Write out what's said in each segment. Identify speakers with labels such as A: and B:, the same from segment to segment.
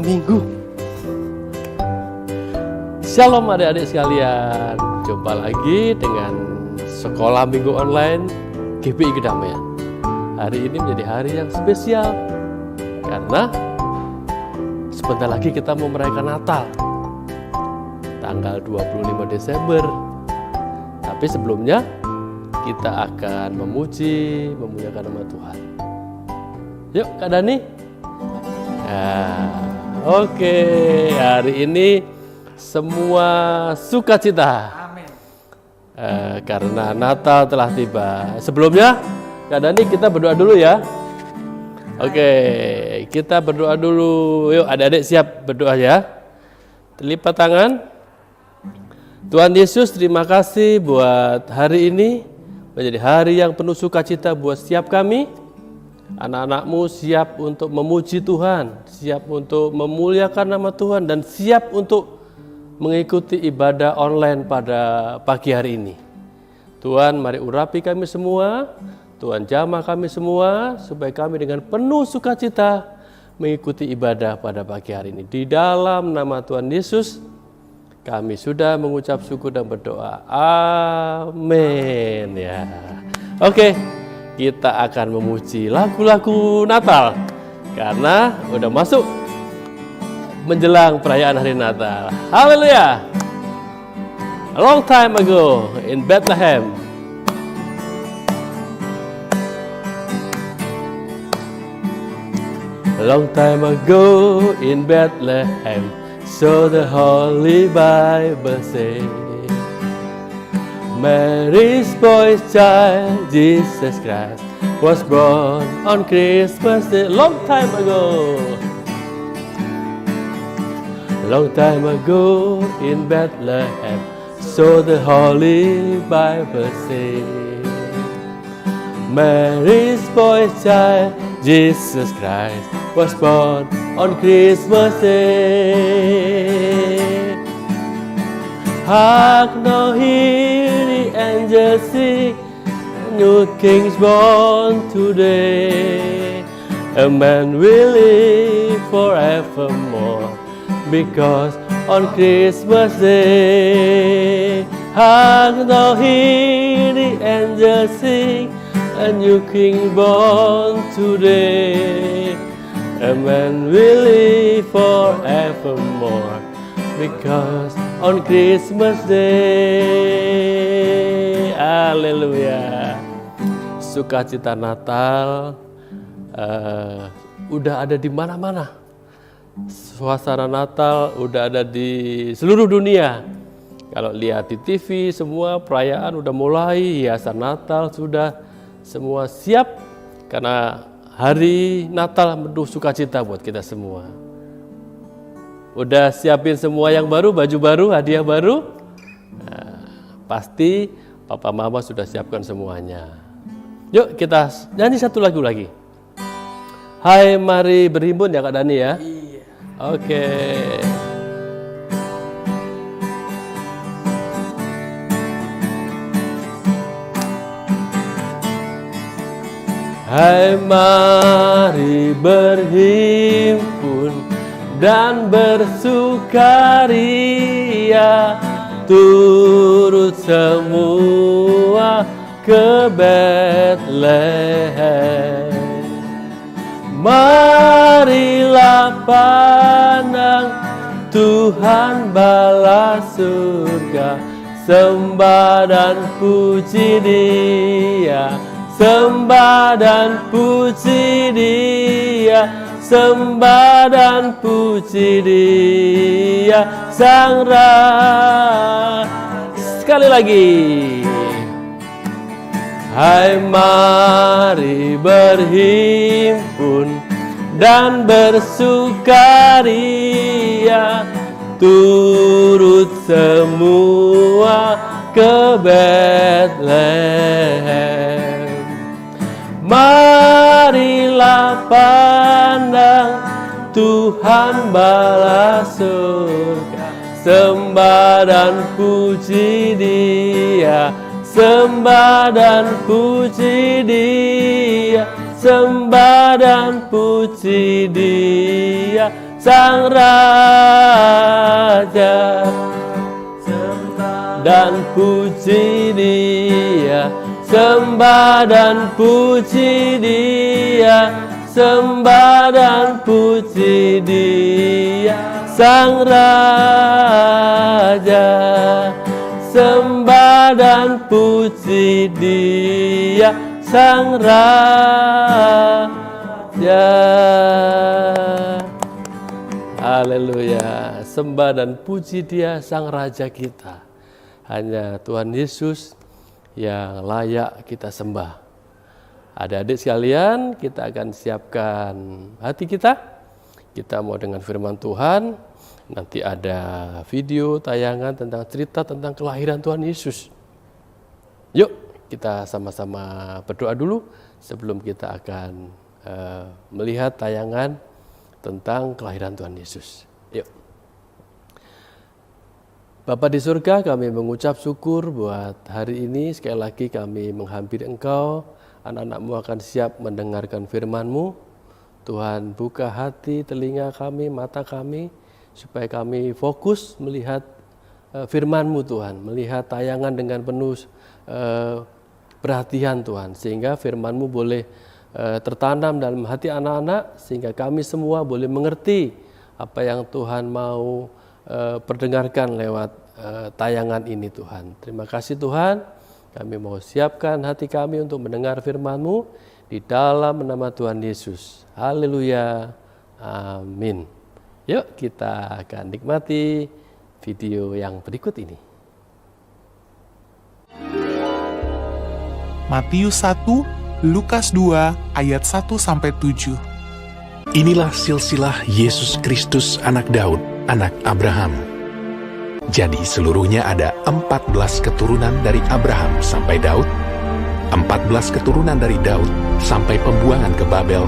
A: Minggu. Shalom adik-adik sekalian, jumpa lagi dengan Sekolah Minggu Online GPI Kedamaian. Hari ini menjadi hari yang spesial karena sebentar lagi kita mau merayakan Natal tanggal 25 Desember. Tapi sebelumnya kita akan memuliakan nama Tuhan. Yuk Kak Dani. Oke, hari ini semua sukacita.
B: Amin.
A: Karena Natal telah tiba. Sebelumnya Kak Dani kita berdoa dulu ya. Oke, kita berdoa dulu. Yuk adik-adik siap berdoa ya. Lipat tangan. Tuhan Yesus, terima kasih buat hari ini menjadi hari yang penuh sukacita buat setiap kami. Anak-anak-Mu siap untuk memuji Tuhan, siap untuk memuliakan nama Tuhan, dan siap untuk mengikuti ibadah online pada pagi hari ini. Tuhan, mari urapi kami semua, Tuhan jamah kami semua, supaya kami dengan penuh sukacita mengikuti ibadah pada pagi hari ini. Di dalam nama Tuhan Yesus, kami sudah mengucap syukur dan berdoa. Amin. Ya. Oke, kita akan memuji lagu-lagu Natal karena udah masuk menjelang perayaan hari Natal. Haleluya. A long time ago in Bethlehem. A long time ago in Bethlehem, so the Holy Bible says, Mary's boy child, Jesus Christ, was born on Christmas Day. Long time ago. Long time ago in Bethlehem, so the Holy Bible says, Mary's boy child, Jesus Christ, was born on Christmas Day. Hark now, hear the angels sing, a new king's born today. A man will live forevermore, because on Christmas Day. Hark now, hear the angels sing, a new king born today. A man will live forevermore, because on Christmas Day. Haleluya. Sukacita Natal udah ada di mana-mana. Suasana Natal udah ada di seluruh dunia. Kalau lihat di TV, semua perayaan udah mulai, hiasan Natal sudah semua siap karena hari Natal penuh sukacita buat kita semua. Udah siapin semua yang baru, baju baru, hadiah baru? Nah, pasti Papa Mama sudah siapkan semuanya. Yuk kita nyanyi satu lagu lagi. Hai mari berhimpun ya Kak Dani ya?
B: Iya.
A: Oke. Hai mari berhimpun dan bersukaria, turut semua ke Bethlehem. Marilah pandang Tuhan bala surga, sembah dan puji Dia, sembah dan puji Dia, sembah dan puji Dia Sang Raja. Sekali lagi. Hai mari berhimpun dan bersukaria, turut semua ke Bethlehem. Marilah pandang Tuhan bala surga, sembah dan puji Dia, sembah dan puji Dia, sembah dan puji Dia Sang Raja, dan puji Dia, sembah dan puji Dia, sembah dan puji Dia, Sang Raja, sembah dan puji Dia, Sang Raja. Haleluya, sembah dan puji Dia, Sang Raja kita. Hanya Tuhan Yesus yang layak kita sembah. Adik-adik sekalian, kita akan siapkan hati kita. Kita mau dengan firman Tuhan. Nanti ada video tayangan tentang cerita tentang kelahiran Tuhan Yesus. Yuk, kita sama-sama berdoa dulu sebelum kita akan melihat tayangan tentang kelahiran Tuhan Yesus. Yuk. Bapa di surga, kami mengucap syukur buat hari ini. Sekali lagi kami menghampiri Engkau. Anak-anak-Mu akan siap mendengarkan firman-Mu. Tuhan, buka hati, telinga kami, mata kami, supaya kami fokus melihat firman-Mu Tuhan. Melihat tayangan dengan penuh perhatian Tuhan. Sehingga firman-Mu boleh tertanam dalam hati anak-anak. Sehingga kami semua boleh mengerti apa yang Tuhan mau perdengarkan lewat tayangan ini Tuhan. Terima kasih Tuhan, kami mau siapkan hati kami untuk mendengar firman-Mu di dalam nama Tuhan Yesus. Haleluya, amin. Yuk kita akan nikmati video yang berikut ini.
B: Matius 1, Lukas 2, ayat 1-7.
C: Inilah silsilah Yesus Kristus anak Daud, anak Abraham. Jadi seluruhnya ada 14 keturunan dari Abraham sampai Daud, 14 keturunan dari Daud sampai pembuangan ke Babel,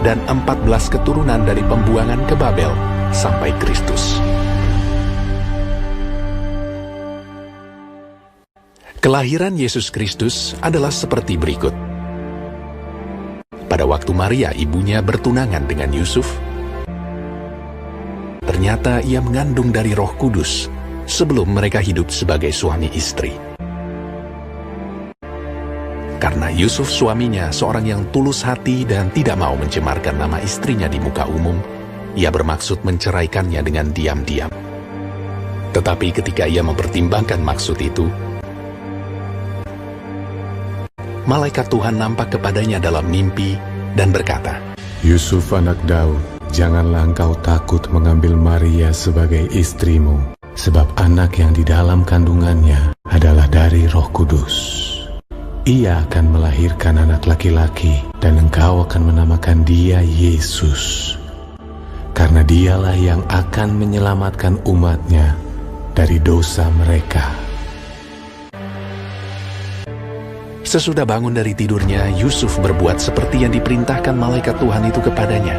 C: dan 14 keturunan dari pembuangan ke Babel sampai Kristus. Kelahiran Yesus Kristus adalah seperti berikut. Pada waktu Maria ibunya bertunangan dengan Yusuf, ternyata ia mengandung dari Roh Kudus sebelum mereka hidup sebagai suami istri. Karena Yusuf suaminya seorang yang tulus hati dan tidak mau mencemarkan nama istrinya di muka umum, ia bermaksud menceraikannya dengan diam-diam. Tetapi ketika ia mempertimbangkan maksud itu, malaikat Tuhan nampak kepadanya dalam mimpi dan berkata,
D: Yusuf anak Daud, janganlah engkau takut mengambil Maria sebagai istrimu, sebab anak yang di dalam kandungannya adalah dari Roh Kudus. Ia akan melahirkan anak laki-laki, dan engkau akan menamakan dia Yesus, karena dialah yang akan menyelamatkan umatnya dari dosa mereka.
C: Sesudah bangun dari tidurnya, Yusuf berbuat seperti yang diperintahkan malaikat Tuhan itu kepadanya.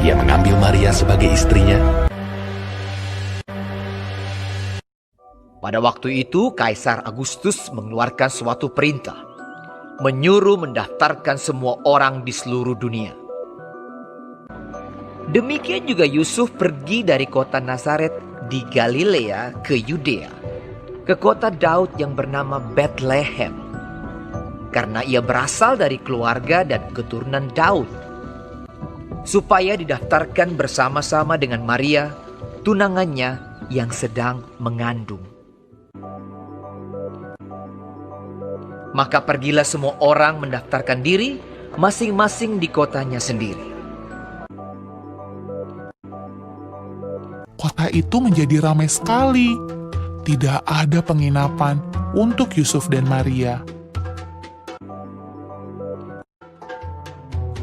C: Ia mengambil Maria sebagai istrinya.
E: Pada waktu itu, Kaisar Agustus mengeluarkan suatu perintah, menyuruh mendaftarkan semua orang di seluruh dunia. Demikian juga Yusuf pergi dari kota Nazaret di Galilea ke Yudea, ke kota Daud yang bernama Bethlehem, karena ia berasal dari keluarga dan keturunan Daud, supaya didaftarkan bersama-sama dengan Maria, tunangannya yang sedang mengandung. Maka pergilah semua orang mendaftarkan diri masing-masing di kotanya sendiri.
B: Kota itu menjadi ramai sekali. Tidak ada penginapan untuk Yusuf dan Maria.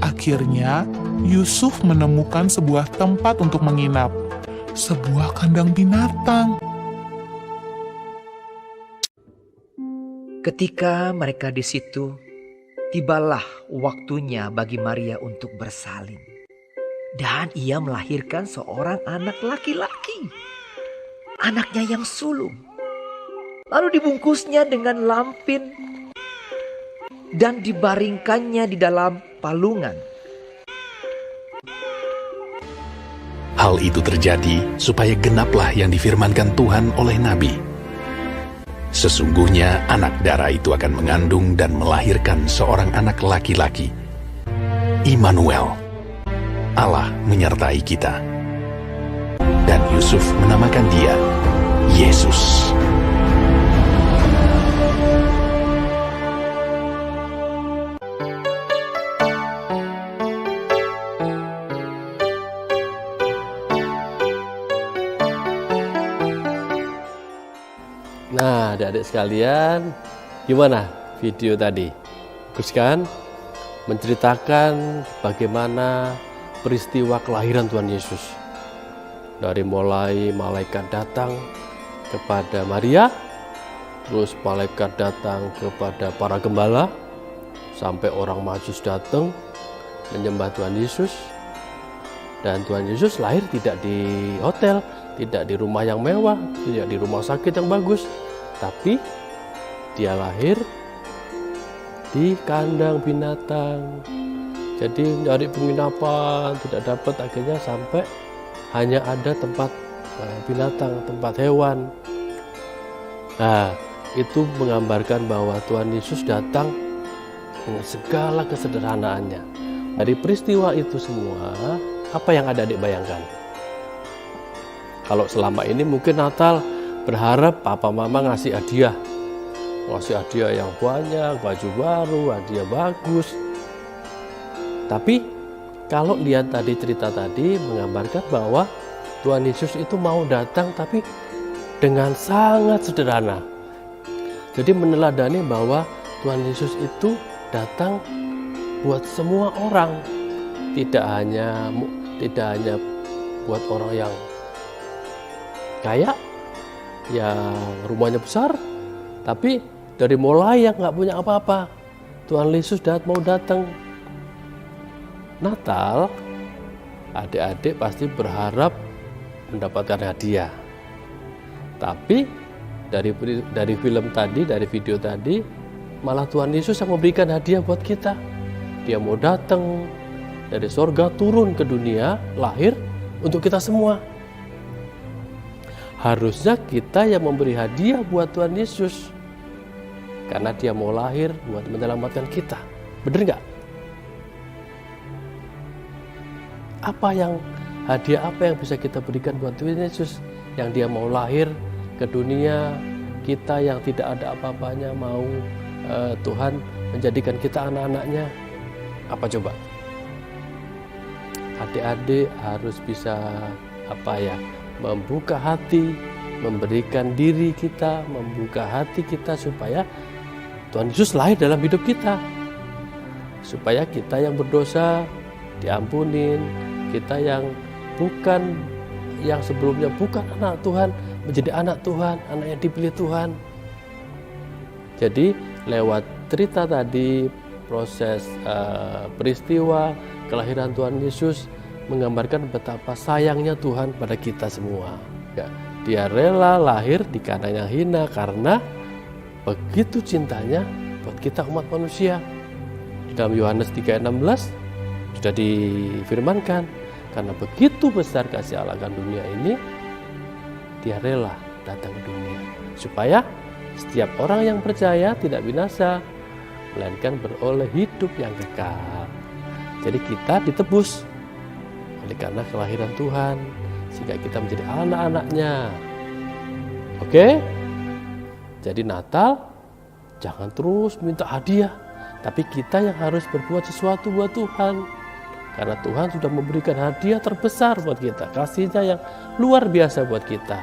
B: Akhirnya, Yusuf menemukan sebuah tempat untuk menginap, sebuah kandang binatang.
E: Ketika mereka di situ, tibalah waktunya bagi Maria untuk bersalin. Dan ia melahirkan seorang anak laki-laki, anaknya yang sulung. Lalu dibungkusnya dengan lampin dan dibaringkannya di dalam palungan.
C: Hal itu terjadi supaya genaplah yang difirmankan Tuhan oleh Nabi. Sesungguhnya anak darah itu akan mengandung dan melahirkan seorang anak laki-laki. Immanuel, Allah menyertai kita. Dan Yusuf menamakan dia Yesus.
A: Nah, adik-adik sekalian, gimana video tadi? Bagus kan? Menceritakan bagaimana peristiwa kelahiran Tuhan Yesus. Dari mulai malaikat datang kepada Maria, terus malaikat datang kepada para gembala, sampai orang Majus datang menyembah Tuhan Yesus. Dan Tuhan Yesus lahir tidak di hotel, tidak di rumah yang mewah, tidak di rumah sakit yang bagus, tapi dia lahir di kandang binatang. Jadi dari penginapan tidak dapat, akhirnya sampai hanya ada tempat binatang, tempat hewan. Nah, itu menggambarkan bahwa Tuhan Yesus datang dengan segala kesederhanaannya. Dari peristiwa itu semua, apa yang adik-adik bayangkan? Kalau selama ini mungkin Natal berharap papa mama ngasih hadiah yang banyak, baju baru, hadiah bagus. Tapi kalau lihat tadi cerita tadi menggambarkan bahwa Tuhan Yesus itu mau datang tapi dengan sangat sederhana. Jadi meneladani bahwa Tuhan Yesus itu datang buat semua orang, tidak hanya buat orang yang kaya, yang rumahnya besar, tapi dari mulai yang nggak punya apa-apa, Tuhan Yesus mau datang. Natal, adik-adik pasti berharap mendapatkan hadiah. Tapi dari film tadi, dari video tadi, malah Tuhan Yesus yang memberikan hadiah buat kita. Dia mau datang dari sorga turun ke dunia, lahir untuk kita semua. Harusnya kita yang memberi hadiah buat Tuhan Yesus, karena dia mau lahir buat menyelamatkan kita. Benar nggak? Hadiah apa yang bisa kita berikan buat Tuhan Yesus? Yang dia mau lahir ke dunia, kita yang tidak ada apa-apanya mau Tuhan menjadikan kita anak-anaknya. Apa coba? Adik-adik harus bisa membuka hati, memberikan diri kita, membuka hati kita supaya Tuhan Yesus lahir dalam hidup kita. Supaya kita yang berdosa diampunin, kita yang sebelumnya bukan anak Tuhan menjadi anak Tuhan, anak yang dipilih Tuhan. Jadi lewat cerita tadi, proses peristiwa kelahiran Tuhan Yesus menggambarkan betapa sayangnya Tuhan pada kita semua. Ya, dia rela lahir di kandang yang hina karena begitu cintanya buat kita umat manusia. Di dalam Yohanes 3:16 sudah difirmankan, karena begitu besar kasih Allah akan dunia ini, dia rela datang ke dunia supaya setiap orang yang percaya tidak binasa, melainkan beroleh hidup yang kekal. Jadi kita ditebus oleh karena kelahiran Tuhan, sehingga kita menjadi anak-anaknya. Oke? Jadi Natal jangan terus minta hadiah, tapi kita yang harus berbuat sesuatu buat Tuhan. Karena Tuhan sudah memberikan hadiah terbesar buat kita, kasih-Nya yang luar biasa buat kita,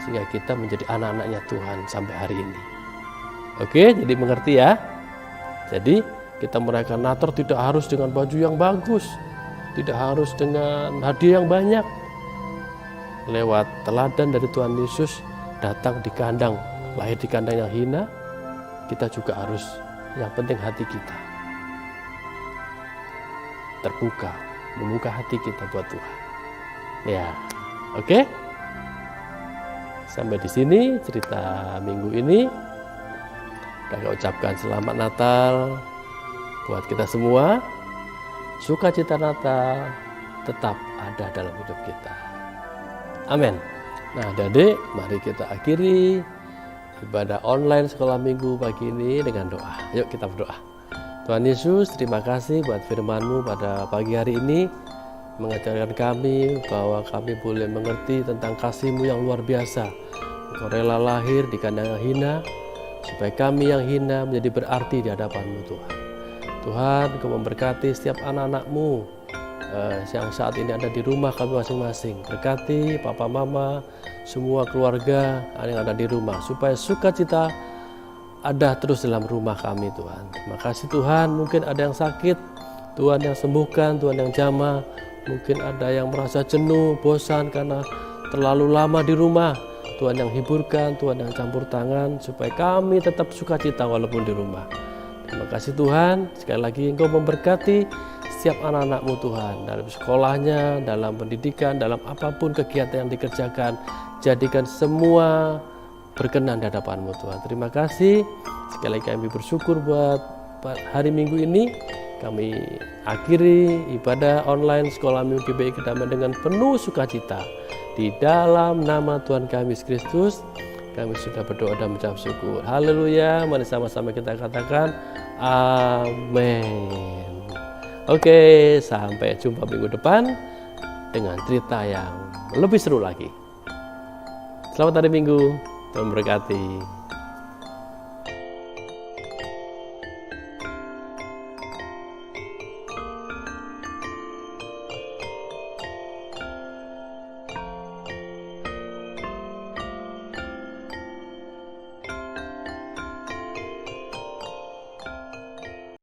A: sehingga kita menjadi anak-anaknya Tuhan sampai hari ini. Oke, jadi mengerti ya? Jadi kita merayakan Natal tidak harus dengan baju yang bagus, tidak harus dengan hadiah yang banyak. Lewat teladan dari Tuhan Yesus datang di kandang, lahir di kandang yang hina, kita juga harus, yang penting hati kita terbuka, membuka hati kita buat Tuhan. Ya, oke? Sampai di sini cerita minggu ini. Dan ucapkan selamat Natal buat kita semua. Sukacita Natal, tetap ada dalam hidup kita. Amin. Nah, adik-adik, mari kita akhiri ibadah online sekolah minggu pagi ini dengan doa. Yuk kita berdoa. Tuhan Yesus, terima kasih buat firman-Mu pada pagi hari ini, mengajarkan kami bahwa kami boleh mengerti tentang kasih-Mu yang luar biasa. Engkau rela lahir di kandang yang hina, supaya kami yang hina menjadi berarti di hadapan-Mu Tuhan. Tuhan, Engkau memberkati setiap anak-anak-Mu yang saat ini ada di rumah kami masing-masing. Berkati papa mama, semua keluarga yang ada di rumah, supaya sukacita ada terus dalam rumah kami Tuhan. Terima kasih Tuhan, mungkin ada yang sakit, Tuhan yang sembuhkan, Tuhan yang jamah. Mungkin ada yang merasa jenuh, bosan karena terlalu lama di rumah, Tuhan yang hiburkan, Tuhan yang campur tangan, supaya kami tetap sukacita walaupun di rumah. Terima kasih Tuhan, sekali lagi Engkau memberkati setiap anak-anak-Mu Tuhan, dalam sekolahnya, dalam pendidikan, dalam apapun kegiatan yang dikerjakan, jadikan semua berkenan di hadapan-Mu Tuhan. Terima kasih, sekali lagi kami bersyukur buat hari Minggu ini. Kami akhiri ibadah online Sekolah Minggu GBI Kedamaian dengan penuh sukacita. Di dalam nama Tuhan kami Yesus Kristus, kami sudah berdoa dan mengucap syukur. Haleluya, mari sama-sama kita katakan amin. Oke, sampai jumpa minggu depan dengan cerita yang lebih seru lagi. Selamat hari Minggu, Tuhan memberkati.